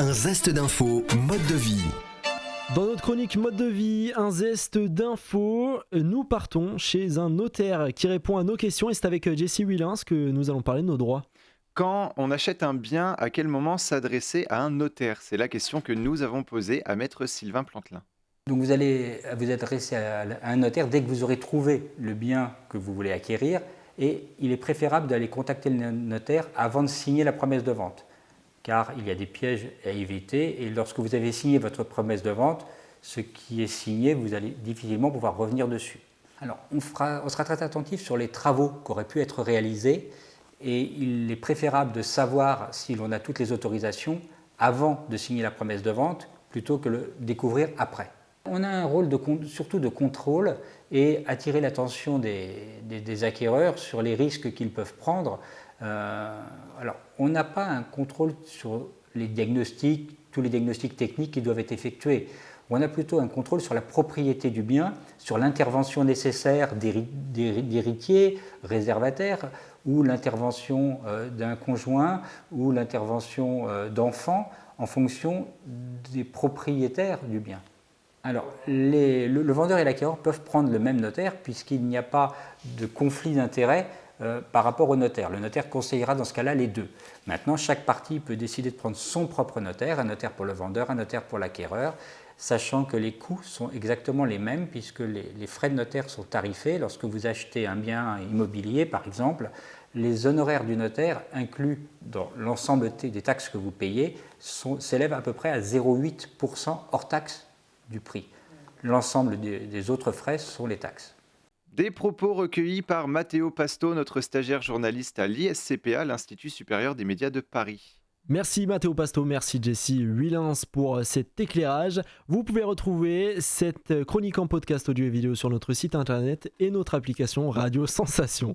Un zeste d'infos, mode de vie. Dans notre chronique mode de vie, un zeste d'infos, nous partons chez un notaire qui répond à nos questions et c'est avec Jessie Willens que nous allons parler de nos droits. Quand on achète un bien, à quel moment s'adresser à un notaire? C'est la question que nous avons posée à maître Sylvain Plantelin. Donc vous allez vous adresser à un notaire dès que vous aurez trouvé le bien que vous voulez acquérir et il est préférable d'aller contacter le notaire avant de signer la promesse de vente car il y a des pièges à éviter et lorsque vous avez signé votre promesse de vente, ce qui est signé, vous allez difficilement pouvoir revenir dessus. Alors on sera très attentif sur les travaux qui auraient pu être réalisés et il est préférable de savoir si l'on a toutes les autorisations avant de signer la promesse de vente plutôt que le découvrir après. On a un rôle surtout de contrôle et attirer l'attention des acquéreurs sur les risques qu'ils peuvent prendre. Alors, on n'a pas un contrôle sur les diagnostics, tous les diagnostics techniques qui doivent être effectués. On a plutôt un contrôle sur la propriété du bien, sur l'intervention nécessaire d'héritiers, réservataires, ou l'intervention d'un conjoint, ou l'intervention d'enfants en fonction des propriétaires du bien. Alors, le vendeur et l'acquéreur peuvent prendre le même notaire puisqu'il n'y a pas de conflit d'intérêts par rapport au notaire. Le notaire conseillera dans ce cas-là les deux. Maintenant, chaque partie peut décider de prendre son propre notaire, un notaire pour le vendeur, un notaire pour l'acquéreur, sachant que les coûts sont exactement les mêmes puisque les frais de notaire sont tarifés. Lorsque vous achetez un bien immobilier, par exemple, les honoraires du notaire inclus dans l'ensemble des taxes que vous payez s'élèvent à peu près à 0,8% hors taxes du prix. L'ensemble des autres frais sont les taxes. Des propos recueillis par Matteo Pasto, notre stagiaire journaliste à l'ISCPA, l'Institut supérieur des médias de Paris. Merci Matteo Pasto, merci Jessie Willens pour cet éclairage. Vous pouvez retrouver cette chronique en podcast audio et vidéo sur notre site internet et notre application Radio Sensation.